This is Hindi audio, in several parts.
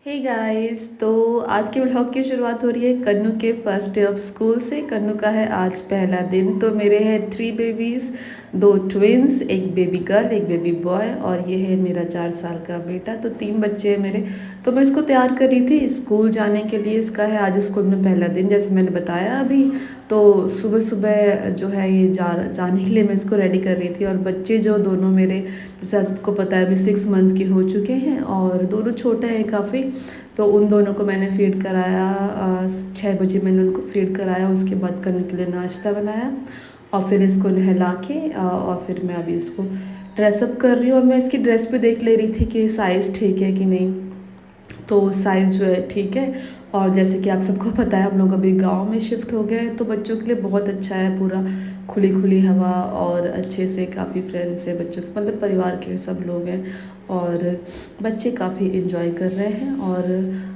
हे गाइस, तो आज के व्लॉग की शुरुआत हो रही है कन्नू के फर्स्ट डे ऑफ स्कूल से। कन्नू का है आज पहला दिन। तो मेरे हैं 3 बेबीज़, 2 ट्विंस, एक बेबी गर्ल एक बेबी बॉय, और ये है मेरा 4 साल का बेटा। तो 3 बच्चे हैं मेरे। तो मैं इसको तैयार कर रही थी स्कूल जाने के लिए। इसका है आज स्कूल में पहला दिन, जैसे मैंने बताया अभी। तो सुबह सुबह जो है ये जाने के लिए मैं इसको रेडी कर रही थी। और बच्चे जो दोनों मेरे, जैसे आपको पता है, अभी 6 मंथ के हो चुके हैं और दोनों छोटे हैं काफ़ी। तो उन दोनों को मैंने फीड कराया। 6 बजे मैंने उनको फीड कराया। उसके बाद करने के लिए नाश्ता बनाया और फिर इसको नहला के और फिर मैं अभी इसको ड्रेसअप कर रही हूँ। और मैं इसकी ड्रेस पे देख ले रही थी कि साइज़ ठीक है कि नहीं। तो साइज़ जो है ठीक है। और जैसे कि आप सबको पता है, हम लोग अभी गांव में शिफ्ट हो गए हैं, तो बच्चों के लिए बहुत अच्छा है। पूरा खुली खुली हवा और अच्छे से काफ़ी फ्रेंड्स है बच्चों के, मतलब परिवार के सब लोग हैं। और बच्चे काफ़ी इन्जॉय कर रहे हैं और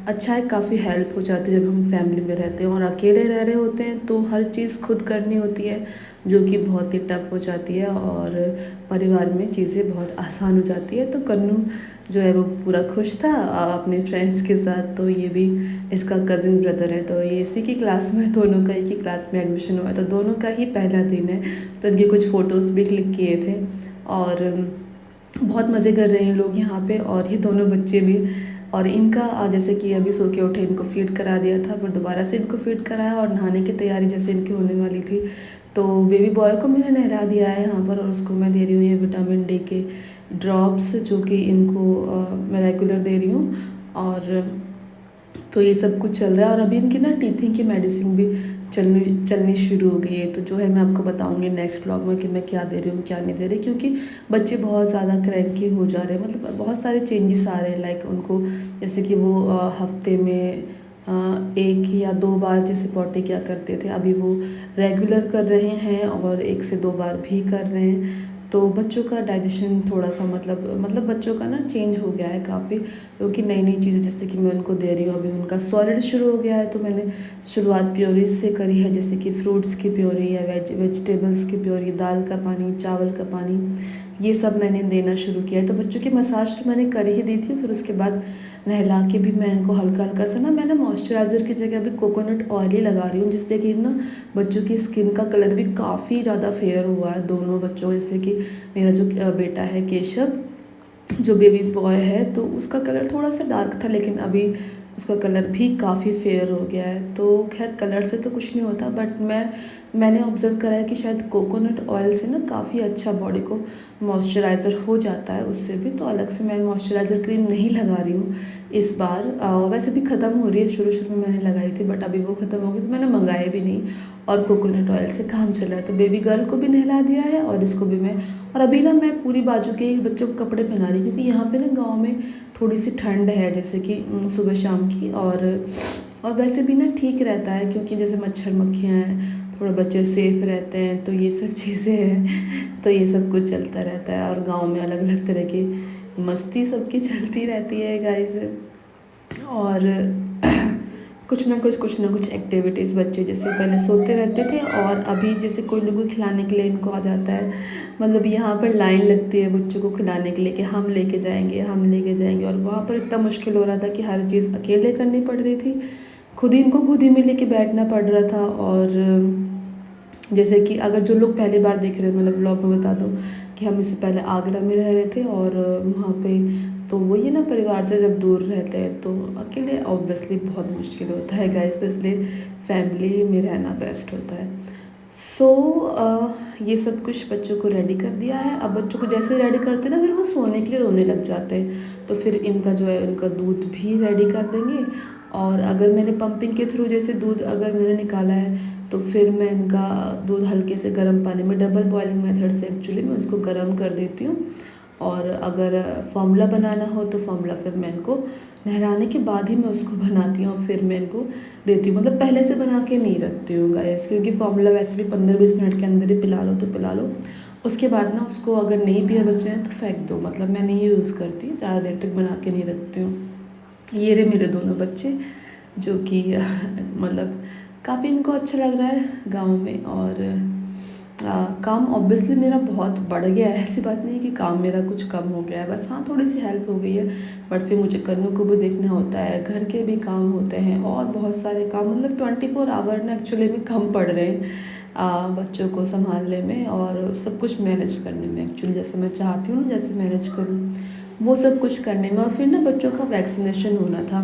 अच्छा है। काफ़ी हेल्प हो जाती है जब हम फैमिली में रहते हैं। और अकेले रह रहे होते हैं तो हर चीज़ खुद करनी होती है, जो कि बहुत ही टफ हो जाती है। और परिवार में चीज़ें बहुत आसान हो जाती है। तो कन्नू जो है वो पूरा खुश था अपने फ्रेंड्स के साथ। तो ये भी इसका कज़िन ब्रदर है, तो ये इसी की क्लास में, दोनों का एक ही क्लास में एडमिशन हुआ है। तो दोनों का ही पहला दिन है। तो इनके कुछ फ़ोटोज़ भी क्लिक किए थे और बहुत मज़े कर रहे हैं लोग यहाँ पे। और ये दोनों बच्चे भी। और इनका जैसे कि अभी सो के उठे, इनको फीड करा दिया था, फिर दोबारा से इनको फीड कराया और नहाने की तैयारी जैसे इनकी होने वाली थी। तो बेबी बॉय को मैंने नहला दिया है यहाँ पर, और उसको मैं दे रही हूँ ये विटामिन डी के ड्रॉप्स, जो कि इनको मैं रेगुलर दे रही हूँ। और तो ये सब कुछ चल रहा है। और अभी इनकी ना टीथिंग की मेडिसिन भी चलनी शुरू हो गई है। तो जो है मैं आपको बताऊंगी नेक्स्ट व्लॉग में कि मैं क्या दे रही हूँ क्या नहीं दे रही, क्योंकि बच्चे बहुत ज़्यादा क्रैंकी हो जा रहे हैं। मतलब बहुत सारे चेंजेस आ रहे हैं, लाइक उनको जैसे कि वो हफ्ते में 1 या 2 बार जैसे पॉटी क्या करते थे, अभी वो रेगुलर कर रहे हैं और 1 से 2 बार भी कर रहे हैं। तो बच्चों का डाइजेशन थोड़ा सा मतलब बच्चों का ना चेंज हो गया है काफ़ी, क्योंकि नई नई चीज़ें जैसे कि मैं उनको दे रही हूँ। अभी उनका सॉलिड शुरू हो गया है, तो मैंने शुरुआत प्योरीज से करी है, जैसे कि फ्रूट्स की प्योरी या वेजिटेबल्स की प्योरी, दाल का पानी, चावल का पानी, ये सब मैंने देना शुरू किया है। तो बच्चों की मसाज तो मैंने कर ही दी थी। फिर उसके बाद नहला के भी मैं इनको हल्का हल्का सा ना, मैं ना मॉइस्चराइज़र की जगह अभी कोकोनट ऑयल ही लगा रही हूँ, जिससे कि ना बच्चों की स्किन का कलर भी काफ़ी ज़्यादा फेयर हुआ है दोनों बच्चों। जैसे कि मेरा जो बेटा है केशव, जो बेबी बॉय है, तो उसका कलर थोड़ा सा डार्क था, लेकिन अभी उसका कलर भी काफ़ी फेयर हो गया है। तो खैर कलर से तो कुछ नहीं होता, बट मैंने ऑब्ज़र्व करा है कि शायद कोकोनट ऑयल से ना काफ़ी अच्छा बॉडी को मॉइस्चराइज़र हो जाता है उससे भी। तो अलग से मैं मॉइस्चराइज़र क्रीम नहीं लगा रही हूँ इस बार। वैसे भी ख़त्म हो रही है, शुरू शुरू में मैंने लगाई थी, बट अभी वो ख़त्म हो गई तो मैंने मंगाया भी नहीं। और कोकोनट ऑयल से काम चल रहा है। तो बेबी गर्ल को भी नहला दिया है और इसको भी मैं। और अभी ना मैं पूरी बाजू के बच्चों को कपड़े पहना रही, क्योंकि यहाँ पे ना गांव में थोड़ी सी ठंड है, जैसे कि सुबह शाम की। और वैसे भी ना ठीक रहता है, क्योंकि जैसे मच्छर मक्खियाँ हैं, थोड़ा बच्चे सेफ रहते हैं, तो ये सब चीज़ें हैं। तो ये सब कुछ चलता रहता है। और गांव में अलग अलग तरह की मस्ती सबकी चलती रहती है गाइस। और कुछ ना कुछ एक्टिविटीज़, बच्चे जैसे पहले सोते रहते थे और अभी जैसे कोई लोगों को खिलाने के लिए इनको आ जाता है। मतलब यहाँ पर लाइन लगती है बच्चों को खिलाने के लिए कि हम लेके जाएंगे हम लेके जाएंगे। और वहाँ पर इतना मुश्किल हो रहा था कि हर चीज़ अकेले करनी पड़ रही थी, खुद ही में लेके बैठना पड़ रहा था। और जैसे कि अगर जो लोग पहली बार देख रहे हैं, मतलब ब्लॉग में बता दूँ कि हम इससे पहले आगरा में रह रहे थे। और वहाँ पे तो वो ये ना परिवार से जब दूर रहते हैं तो अकेले ऑब्वियसली बहुत मुश्किल होता है गाइस। तो इसलिए फैमिली में रहना बेस्ट होता है। ये सब कुछ बच्चों को रेडी कर दिया है। अब बच्चों को जैसे रेडी करते हैं ना, फिर वो सोने के लिए रोने लग जाते हैं। तो फिर इनका जो है इनका दूध भी रेडी कर देंगे। और अगर मैंने पंपिंग के थ्रू जैसे दूध अगर मैंने निकाला है, तो फिर मैं इनका दूध हल्के से गर्म पानी में, डबल बॉइलिंग मेथड से एक्चुअली मैं उसको गर्म कर देती हूँ। और अगर फार्मूला बनाना हो तो फार्मूला फिर मैं इनको नहलाने के बाद ही मैं उसको बनाती हूँ, और फिर मैं इनको देती हूँ। मतलब पहले से बना के नहीं रखती हूँ गाइस, क्योंकि फार्मूला वैसे भी 15-20 मिनट के अंदर ही पिला लो तो पिला लो। उसके बाद ना उसको अगर नहीं पिया बच्चे हैं तो फेंक दो। मतलब मैं नहीं यूज़ करती, ज़्यादा देर तक बना के नहीं रखती हूँ। ये रहे मेरे दोनों बच्चे, जो कि मतलब काफ़ी इनको अच्छा लग रहा है गाँव में। और काम ऑब्वियसली मेरा बहुत बढ़ गया है, ऐसी बात नहीं है कि काम मेरा कुछ कम हो गया है, बस हाँ थोड़ी सी हेल्प हो गई है। बट फिर मुझे कन्नू को भी देखना होता है, घर के भी काम होते हैं और बहुत सारे काम, मतलब 24 आवर ना एक्चुअली में कम पड़ रहे हैं बच्चों को संभालने में और सब कुछ मैनेज करने में। एक्चुअली जैसे मैं चाहती हूँ ना जैसे मैनेज करूँ वो सब कुछ करने में। और फिर ना बच्चों का वैक्सीनेशन होना था,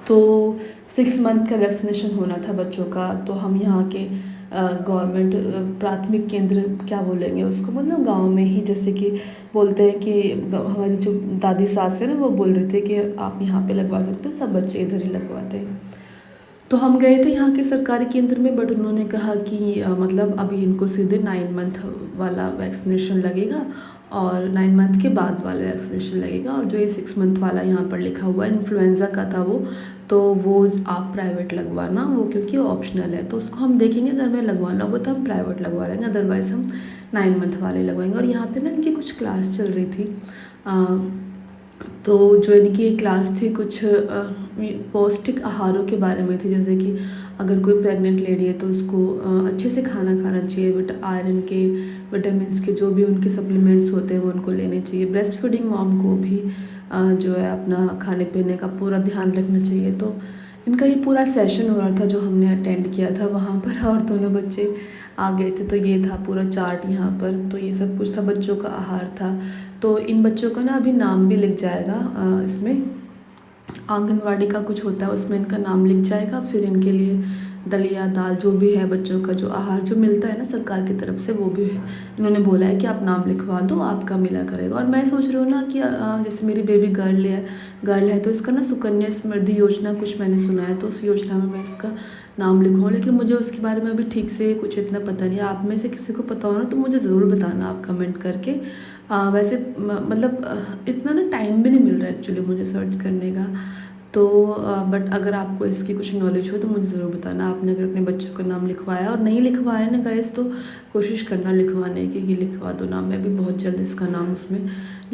तो 6 मंथ का वैक्सीनेशन होना था बच्चों का। तो हम यहाँ के गवर्नमेंट प्राथमिक केंद्र क्या बोलेंगे उसको, मतलब गांव में ही, जैसे कि बोलते हैं कि हमारी जो दादी सास है ना वो बोल रहे थे कि आप यहाँ पे लगवा सकते हो, सब बच्चे इधर ही लगवाते हैं। तो हम गए थे यहाँ के सरकारी केंद्र में, बट उन्होंने कहा कि मतलब अभी इनको सीधे 9 मंथ वाला वैक्सीनेशन लगेगा और 9 मंथ के बाद वाला वैक्सीनेशन लगेगा। और जो ये 6 मंथ वाला यहाँ पर लिखा हुआ है, इन्फ्लुएंज़ा का था वो, तो वो आप प्राइवेट लगवाना, वो क्योंकि ऑप्शनल है, तो उसको हम देखेंगे, अगर मैं लगवाना होगा तो हम प्राइवेट लगवा लेंगे, अदरवाइज़ हम 9 मंथ वाले लगवाएंगे। और यहाँ पे ना इनकी कुछ क्लास चल रही थी, तो जो इनकी क्लास थी कुछ पौष्टिक आहारों के बारे में थी, जैसे कि अगर कोई प्रेग्नेंट लेडी है तो उसको अच्छे से खाना खाना चाहिए, आयरन के, विटामिन्स के जो भी उनके सप्लीमेंट्स होते हैं वो उनको लेने चाहिए। ब्रेस्ट फीडिंग मॉम को भी जो है अपना खाने पीने का पूरा ध्यान रखना चाहिए। तो इनका ये पूरा सेशन हो रहा था जो हमने अटेंड किया था वहाँ पर, और दोनों बच्चे आ गए थे। तो ये था पूरा चार्ट यहाँ पर, तो ये सब कुछ था, बच्चों का आहार था। तो इन बच्चों का ना अभी नाम भी लिख जाएगा, इसमें आंगनवाड़ी का कुछ होता है उसमें इनका नाम लिख जाएगा। फिर इनके लिए दलिया दाल जो भी है बच्चों का जो आहार जो मिलता है ना सरकार की तरफ से, वो भी इन्होंने बोला है कि आप नाम लिखवा दो, आपका मिला करेगा। और मैं सोच रही हूँ ना कि जैसे मेरी बेबी गर्ल है तो इसका ना सुकन्या समृद्धि योजना कुछ मैंने सुना है, तो उस योजना में मैं इसका नाम लिखवाऊँ, लेकिन मुझे उसके बारे में अभी ठीक से कुछ इतना पता नहीं है। आप में से किसी को पता हो ना तो मुझे ज़रूर बताना आप कमेंट करके। वैसे मतलब इतना ना टाइम भी नहीं मिल रहा है एक्चुअली मुझे सर्च करने का, तो बट अगर आपको इसकी कुछ नॉलेज हो तो मुझे ज़रूर बताना। आपने अगर अपने बच्चों का नाम लिखवाया और नहीं लिखवाया ना गाइस, तो कोशिश करना लिखवाने की कि लिखवा दो नाम। मैं भी बहुत जल्द इसका नाम उसमें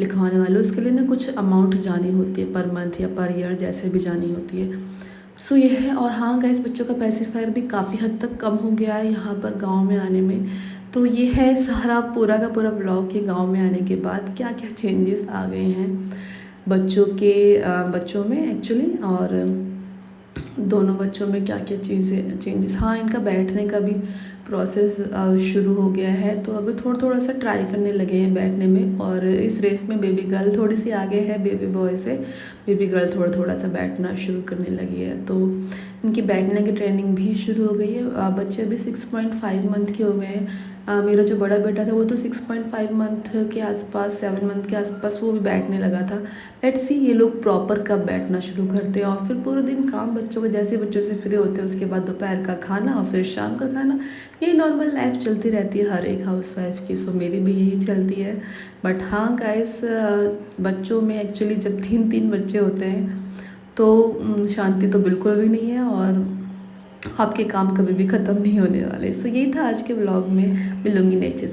लिखवाने वाली हूँ। उसके लिए ना कुछ अमाउंट जानी होती है, पर मंथ या पर ईयर जैसे भी जानी होती है। सो ये है। और हाँ गाइस, बच्चों का पैसिफायर भी काफ़ी हद तक कम हो गया है यहाँ पर गाँव में आने में। तो ये है सारा पूरा का पूरा ब्लॉग कि गाँव में आने के बाद क्या क्या चेंजेस आ गए हैं बच्चों में एक्चुअली, और दोनों बच्चों में क्या क्या चीज़ें चेंजेस। हाँ, इनका बैठने का भी प्रोसेस शुरू हो गया है, तो अभी थोड़ा सा ट्राई करने लगे हैं बैठने में। और इस रेस में बेबी गर्ल थोड़ी सी आगे है बेबी बॉय से, बेबी गर्ल थोड़ा सा बैठना शुरू करने लगी है, तो इनकी बैठने की ट्रेनिंग भी शुरू हो गई है। बच्चे अभी 6.5 मंथ के हो गए हैं। मेरा जो बड़ा बेटा था वो तो 6.5 मंथ के आसपास, 7 मंथ के आसपास वो भी बैठने लगा था। लेट्स सी ये लोग प्रॉपर कब बैठना शुरू करते हैं। और फिर पूरे दिन काम बच्चों के, जैसे बच्चों से फ्री होते हैं उसके बाद दोपहर का खाना और फिर शाम का खाना, ये नॉर्मल लाइफ चलती रहती है हर एक हाउसवाइफ की। सो मेरी भी यही चलती है। बट हाँ गाइस, बच्चों में एक्चुअली जब 3 बच्चे होते हैं तो शांति तो बिल्कुल भी नहीं है और आपके काम कभी भी ख़त्म नहीं होने वाले। सो यही था आज के व्लॉग में। मिलूँगी नेक्स्ट